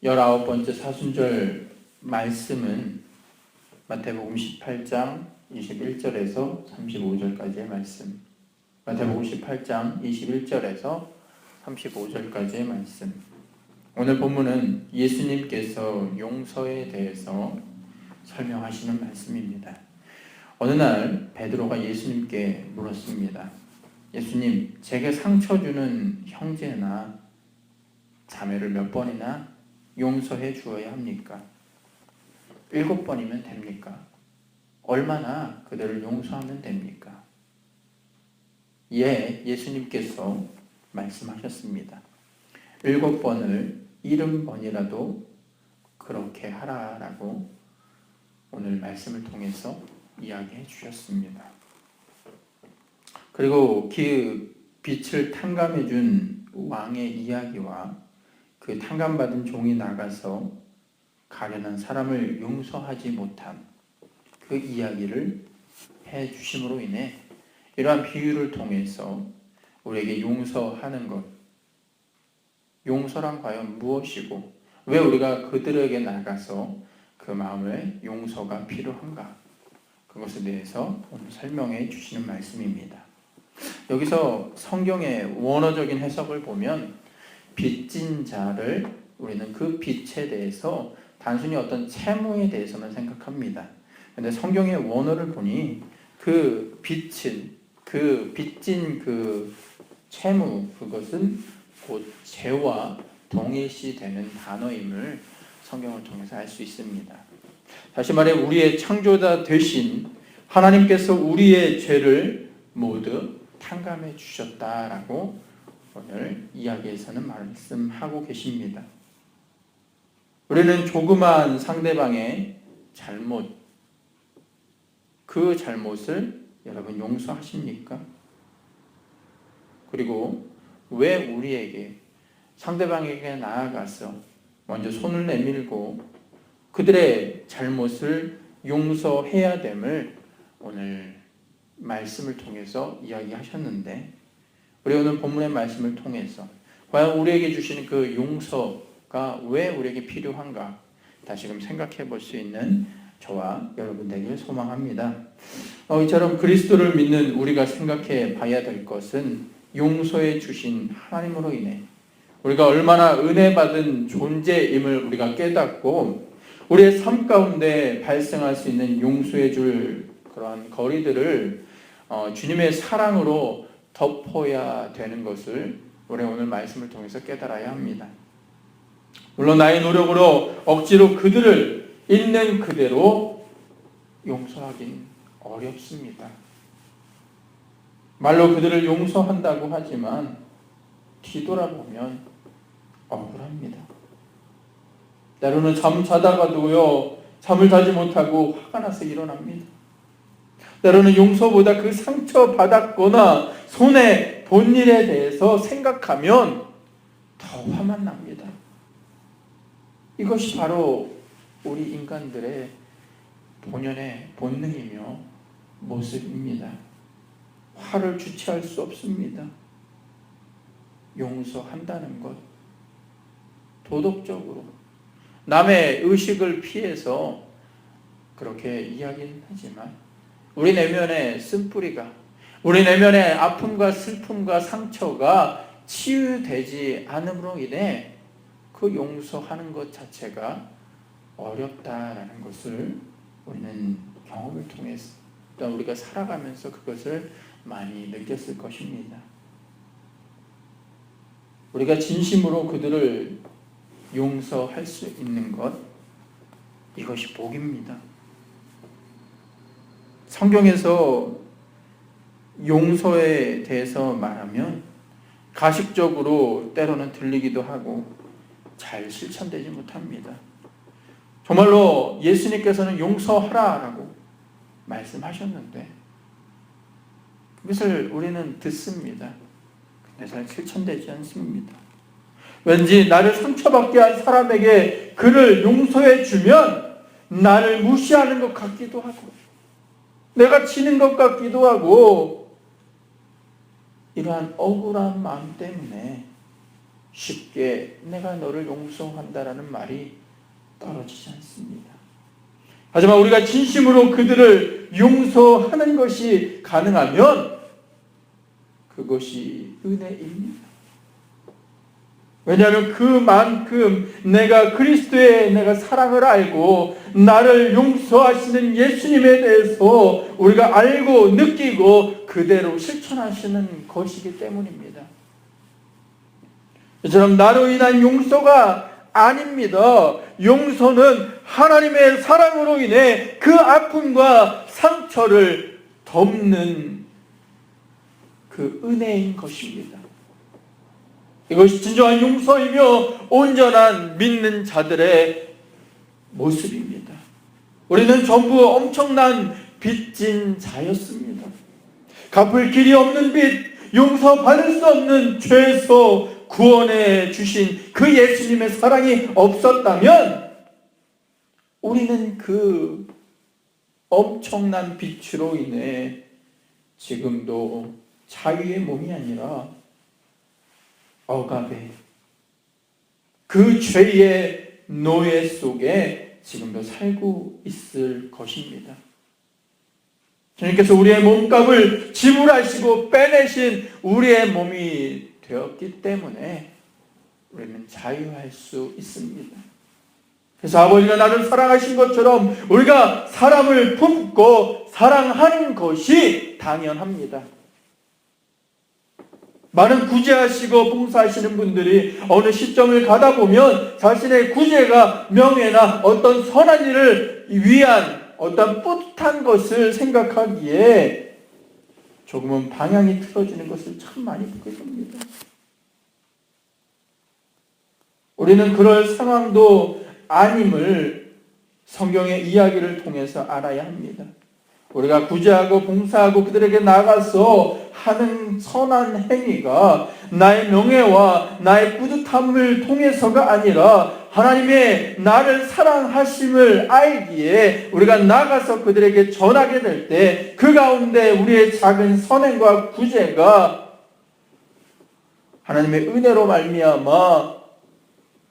19번째 사순절 말씀은 마태복음 18장 21절에서 35절까지의 말씀. 마태복음 18장 21절에서 35절까지의 말씀. 오늘 본문은 예수님께서 용서에 대해서 설명하시는 말씀입니다. 어느 날 베드로가 예수님께 물었습니다. 예수님, 제게 상처 주는 형제나 자매를 몇 번이나 용서해 주어야 합니까? 7번이면 됩니까? 얼마나 그들을 용서하면 됩니까? 예수님께서 말씀하셨습니다. 7번을 70번이라도 그렇게 하라라고 오늘 말씀을 통해서 이야기해 주셨습니다. 그리고 그 빛을 탕감해 준 왕의 이야기와 그 탕감받은 종이 나가서 가련한 사람을 용서하지 못한 그 이야기를 해 주심으로 인해 이러한 비유를 통해서 우리에게 용서하는 것, 용서란 과연 무엇이고 왜 우리가 그들에게 나가서 그 마음의 용서가 필요한가, 그것에 대해서 오늘 설명해 주시는 말씀입니다. 여기서 성경의 원어적인 해석을 보면 빚진 자를 우리는 그 빚에 대해서 단순히 어떤 채무에 대해서만 생각합니다. 그런데 성경의 원어를 보니 그 빚진 그 채무, 그것은 곧 죄와 동일시되는 단어임을 성경을 통해서 알 수 있습니다. 다시 말해 우리의 창조자 되신 하나님께서 우리의 죄를 모두 탕감해 주셨다라고 오늘 이야기에서는 말씀하고 계십니다. 우리는 조그마한 상대방의 잘못, 그 잘못을 여러분 용서하십니까? 그리고 왜 우리에게 상대방에게 나아가서 먼저 손을 내밀고 그들의 잘못을 용서해야 됨을 오늘 말씀을 통해서 이야기하셨는데, 우리 오늘 본문의 말씀을 통해서 과연 우리에게 주시는 그 용서가 왜 우리에게 필요한가 다시금 생각해 볼 수 있는 저와 여러분 되길 소망합니다. 이처럼 그리스도를 믿는 우리가 생각해 봐야 될 것은 용서해 주신 하나님으로 인해 우리가 얼마나 은혜 받은 존재임을 우리가 깨닫고 우리의 삶 가운데 발생할 수 있는 용서해 줄 그러한 거리들을 주님의 사랑으로 덮어야 되는 것을 우리 오늘 말씀을 통해서 깨달아야 합니다. 물론 나의 노력으로 억지로 그들을 있는 그대로 용서하긴 어렵습니다. 말로 그들을 용서한다고 하지만 뒤돌아보면 억울합니다. 때로는 잠 자다가도요, 잠을 자지 못하고 화가 나서 일어납니다. 때로는 용서보다 그 상처 받았거나 손해 본 일에 대해서 생각하면 더 화만 납니다. 이것이 바로 우리 인간들의 본연의 본능이며 모습입니다. 화를 주체할 수 없습니다. 용서한다는 것, 도덕적으로 남의 의식을 피해서 그렇게 이야기는 하지만 우리 내면의 쓴뿌리가, 우리 내면의 아픔과 슬픔과 상처가 치유되지 않음으로 인해 그 용서하는 것 자체가 어렵다라는 것을 우리는 경험을 통해서 또 우리가 살아가면서 그것을 많이 느꼈을 것입니다. 우리가 진심으로 그들을 용서할 수 있는 것, 이것이 복입니다. 성경에서 용서에 대해서 말하면 가식적으로 때로는 들리기도 하고 잘 실천되지 못합니다. 정말로 예수님께서는 용서하라라고 말씀하셨는데 그것을 우리는 듣습니다. 근데 잘 실천되지 않습니다. 왠지 나를 상처받게 한 사람에게 그를 용서해 주면 나를 무시하는 것 같기도 하고 내가 지는 것 같기도 하고 이러한 억울한 마음 때문에 쉽게 내가 너를 용서한다라는 말이 떨어지지 않습니다. 하지만 우리가 진심으로 그들을 용서하는 것이 가능하면 그것이 은혜입니다. 왜냐하면 그만큼 내가 그리스도의 내가 사랑을 알고 나를 용서하시는 예수님에 대해서 우리가 알고 느끼고 그대로 실천하시는 것이기 때문입니다. 이처럼 나로 인한 용서가 아닙니다. 용서는 하나님의 사랑으로 인해 그 아픔과 상처를 덮는 그 은혜인 것입니다. 이것이 진정한 용서이며 온전한 믿는 자들의 모습입니다. 우리는 전부 엄청난 빚진 자였습니다. 갚을 길이 없는 빚, 용서받을 수 없는 죄에서 구원해 주신 그 예수님의 사랑이 없었다면 우리는 그 엄청난 빚으로 인해 지금도 자유의 몸이 아니라 억압의 그 죄의 노예 속에 지금도 살고 있을 것입니다. 주님께서 우리의 몸값을 지불하시고 빼내신 우리의 몸이 되었기 때문에 우리는 자유할 수 있습니다. 그래서 아버지가 나를 사랑하신 것처럼 우리가 사람을 품고 사랑하는 것이 당연합니다. 많은 구제하시고 봉사하시는 분들이 어느 시점을 가다 보면 자신의 구제가 명예나 어떤 선한 일을 위한 어떤 뿌듯한 것을 생각하기에 조금은 방향이 틀어지는 것을 참 많이 보게 됩니다. 우리는 그럴 상황도 아님을 성경의 이야기를 통해서 알아야 합니다. 우리가 구제하고 봉사하고 그들에게 나가서 하는 선한 행위가 나의 명예와 나의 뿌듯함을 통해서가 아니라 하나님의 나를 사랑하심을 알기에 우리가 나가서 그들에게 전하게 될 때 그 가운데 우리의 작은 선행과 구제가 하나님의 은혜로 말미암아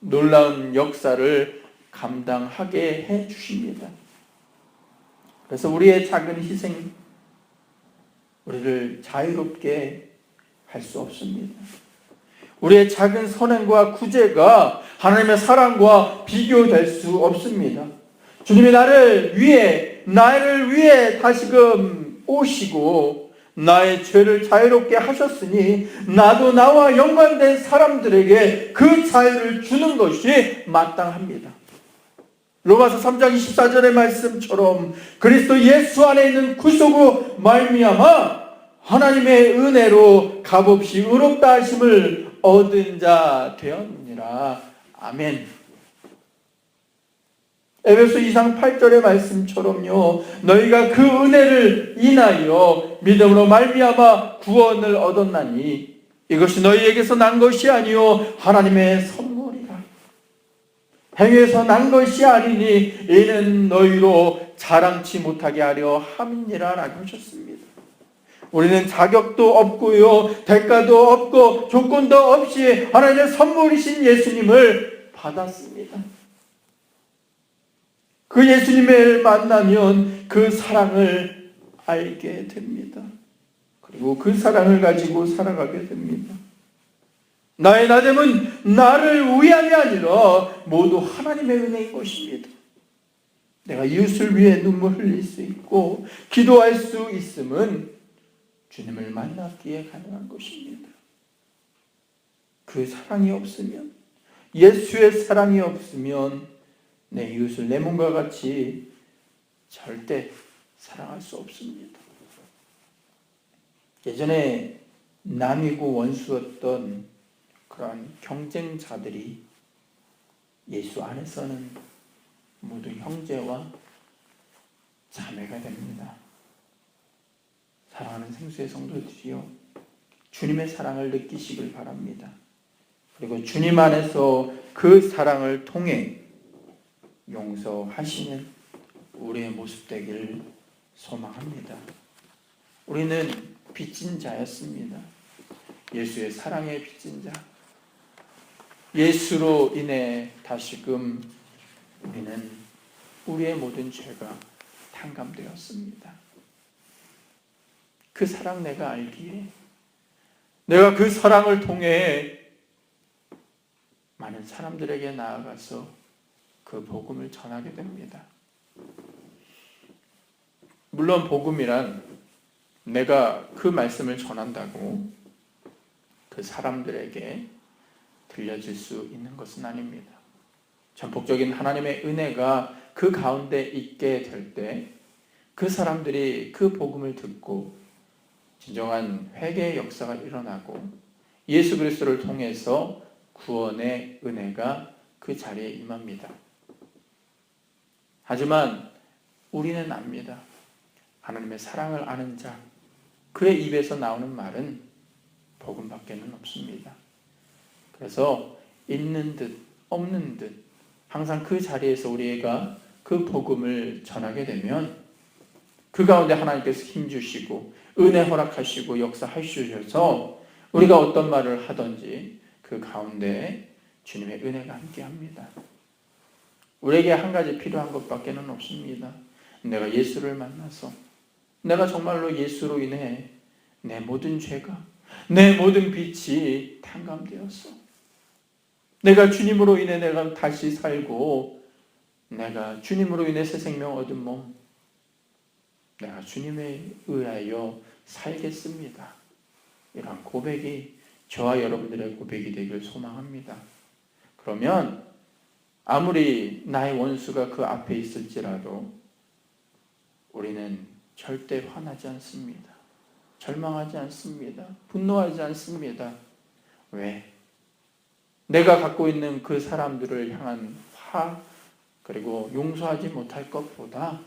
놀라운 역사를 감당하게 해 주십니다. 그래서 우리의 작은 희생, 우리를 자유롭게 할 수 없습니다. 우리의 작은 선행과 구제가 하나님의 사랑과 비교될 수 없습니다. 주님이 나를 위해 다시금 오시고 나의 죄를 자유롭게 하셨으니 나도 나와 연관된 사람들에게 그 자유를 주는 것이 마땅합니다. 로마서 3장 24절의 말씀처럼 그리스도 예수 안에 있는 구속으로 말미암아 하나님의 은혜로 값없이 의롭다 하심을 얻은 자 되었느니라. 아멘. 에베소 2장 8절의 말씀처럼요, 너희가 그 은혜를 인하여 믿음으로 말미암아 구원을 얻었나니 이것이 너희에게서 난 것이 아니요 하나님의 선물이라. 행위에서 난 것이 아니니 이는 너희로 자랑치 못하게 하려 함이니라 라고 하셨습니다. 우리는 자격도 없고요, 대가도 없고 조건도 없이 하나님의 선물이신 예수님을 받았습니다. 그 예수님을 만나면 그 사랑을 알게 됩니다. 그리고 그 사랑을 가지고 살아가게 됩니다. 나의 나됨은 나를 위함이 아니라 모두 하나님의 은혜인 것입니다. 내가 이웃을 위해 눈물 흘릴 수 있고 기도할 수 있음은 주님을 만났기에 가능한 것입니다. 그 사랑이 없으면, 예수의 사랑이 없으면 내 이웃을 내 몸과 같이 절대 사랑할 수 없습니다. 예전에 남이고 원수였던 그런 경쟁자들이 예수 안에서는 모두 형제와 자매가 됩니다. 사랑하는 생수의 성도들이요, 주님의 사랑을 느끼시길 바랍니다. 그리고 주님 안에서 그 사랑을 통해 용서하시는 우리의 모습 되기를 소망합니다. 우리는 빚진 자였습니다. 예수의 사랑에 빚진 자. 예수로 인해 다시금 우리는 우리의 모든 죄가 탕감되었습니다. 그 사랑 내가 알기에 내가 그 사랑을 통해 많은 사람들에게 나아가서 그 복음을 전하게 됩니다. 물론 복음이란 내가 그 말씀을 전한다고 그 사람들에게 들려질 수 있는 것은 아닙니다. 전폭적인 하나님의 은혜가 그 가운데 있게 될 때 그 사람들이 그 복음을 듣고 진정한 회개의 역사가 일어나고 예수 그리스도를 통해서 구원의 은혜가 그 자리에 임합니다. 하지만 우리는 압니다. 하나님의 사랑을 아는 자, 그의 입에서 나오는 말은 복음밖에는 없습니다. 그래서 있는 듯 없는 듯 항상 그 자리에서 우리가 그 복음을 전하게 되면 그 가운데 하나님께서 힘주시고 은혜 허락하시고 역사하셔서 우리가 어떤 말을 하든지 그 가운데 주님의 은혜가 함께합니다. 우리에게 한 가지 필요한 것밖에는 없습니다. 내가 예수를 만나서 내가 정말로 예수로 인해 내 모든 죄가 내 모든 빛이 탕감되었어. 내가 주님으로 인해 내가 다시 살고 내가 주님으로 인해 새 생명 얻은 몸 내가 주님에 의하여 살겠습니다. 이런 고백이 저와 여러분들의 고백이 되길 소망합니다. 그러면 아무리 나의 원수가 그 앞에 있을지라도 우리는 절대 화나지 않습니다. 절망하지 않습니다. 분노하지 않습니다. 왜? 내가 갖고 있는 그 사람들을 향한 화 그리고 용서하지 못할 것보다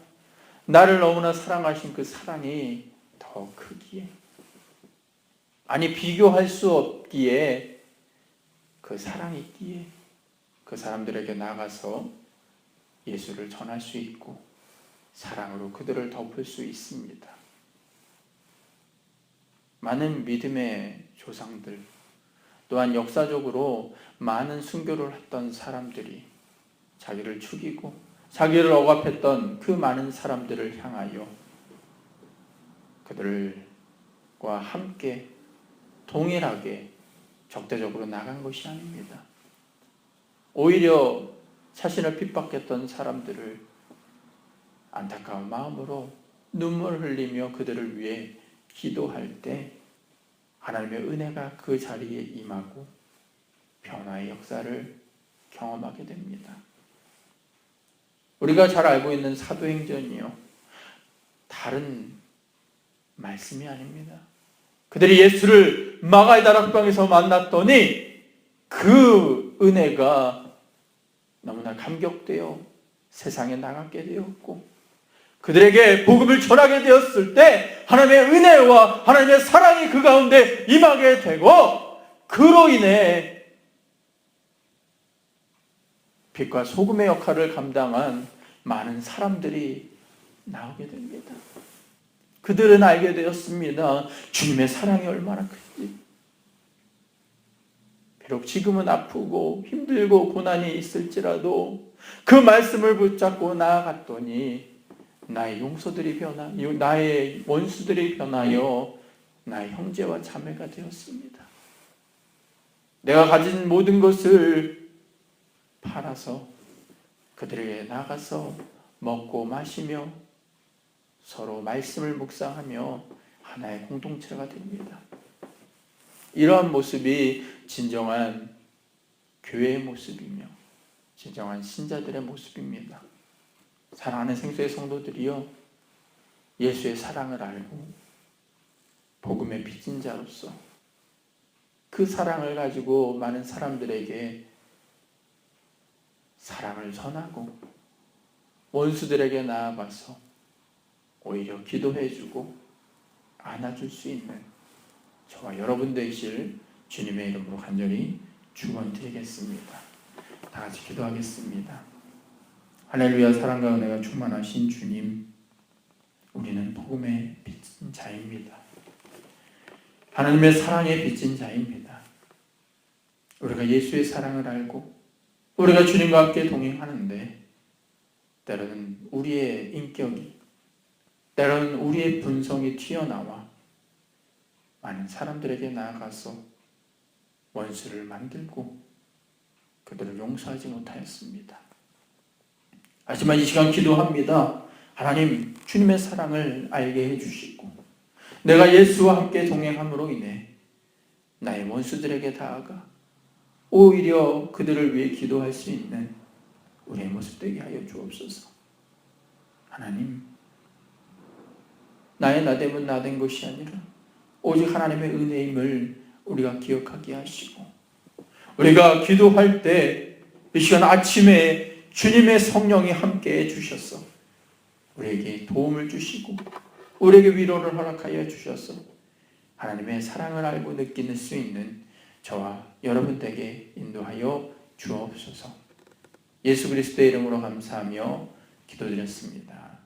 나를 너무나 사랑하신 그 사랑이 더 크기에 아니 비교할 수 없기에 그 사랑이 있기에 그 사람들에게 나가서 예수를 전할 수 있고 사랑으로 그들을 덮을 수 있습니다. 많은 믿음의 조상들 또한 역사적으로 많은 순교를 했던 사람들이 자기를 죽이고 자기를 억압했던 그 많은 사람들을 향하여 그들과 함께 동일하게 적대적으로 나간 것이 아닙니다. 오히려 자신을 핍박했던 사람들을 안타까운 마음으로 눈물 흘리며 그들을 위해 기도할 때 하나님의 은혜가 그 자리에 임하고 변화의 역사를 경험하게 됩니다. 우리가 잘 알고 있는 사도행전이요. 다른 말씀이 아닙니다. 그들이 예수를 마가의 다락방에서 만났더니 그 은혜가 너무나 감격되어 세상에 나가게 되었고 그들에게 복음을 전하게 되었을 때 하나님의 은혜와 하나님의 사랑이 그 가운데 임하게 되고 그로 인해 빛과 소금의 역할을 감당한 많은 사람들이 나오게 됩니다. 그들은 알게 되었습니다. 주님의 사랑이 얼마나 큰지. 비록 지금은 아프고 힘들고 고난이 있을지라도 그 말씀을 붙잡고 나아갔더니 나의 용서들이 변하여 나의 원수들이 변하여 나의 형제와 자매가 되었습니다. 내가 가진 모든 것을 팔아서 그들에게 나가서 먹고 마시며 서로 말씀을 묵상하며 하나의 공동체가 됩니다. 이러한 모습이 진정한 교회의 모습이며 진정한 신자들의 모습입니다. 사랑하는 생수의 성도들이여 예수의 사랑을 알고 복음의 빚진 자로서 그 사랑을 가지고 많은 사람들에게 사랑을 전하고 원수들에게 나아가서 오히려 기도해주고 안아줄 수 있는 저와 여러분 되실 주님의 이름으로 간절히 축원드리겠습니다. 다 같이 기도하겠습니다. 할렐루야. 사랑과 은혜가 충만하신 주님, 우리는 복음의 빚진 자입니다. 하나님의 사랑에 빚진 자입니다. 우리가 예수의 사랑을 알고 우리가 주님과 함께 동행하는데 때로는 우리의 인격이, 때로는 우리의 본성이 튀어나와 많은 사람들에게 나아가서 원수를 만들고 그들을 용서하지 못하였습니다. 하지만 이 시간 기도합니다. 하나님, 주님의 사랑을 알게 해주시고 내가 예수와 함께 동행함으로 인해 나의 원수들에게 다가가 오히려 그들을 위해 기도할 수 있는 우리의 모습 되게 하여 주옵소서. 하나님, 나의 나됨은 나된 것이 아니라 오직 하나님의 은혜임을 우리가 기억하게 하시고, 우리가 기도할 때 이 시간 아침에 주님의 성령이 함께 해주셔서 우리에게 도움을 주시고 우리에게 위로를 허락하여 주셔서 하나님의 사랑을 알고 느끼는 수 있는 저와 여러분에게 인도하여 주옵소서. 예수 그리스도의 이름으로 감사하며 기도드렸습니다.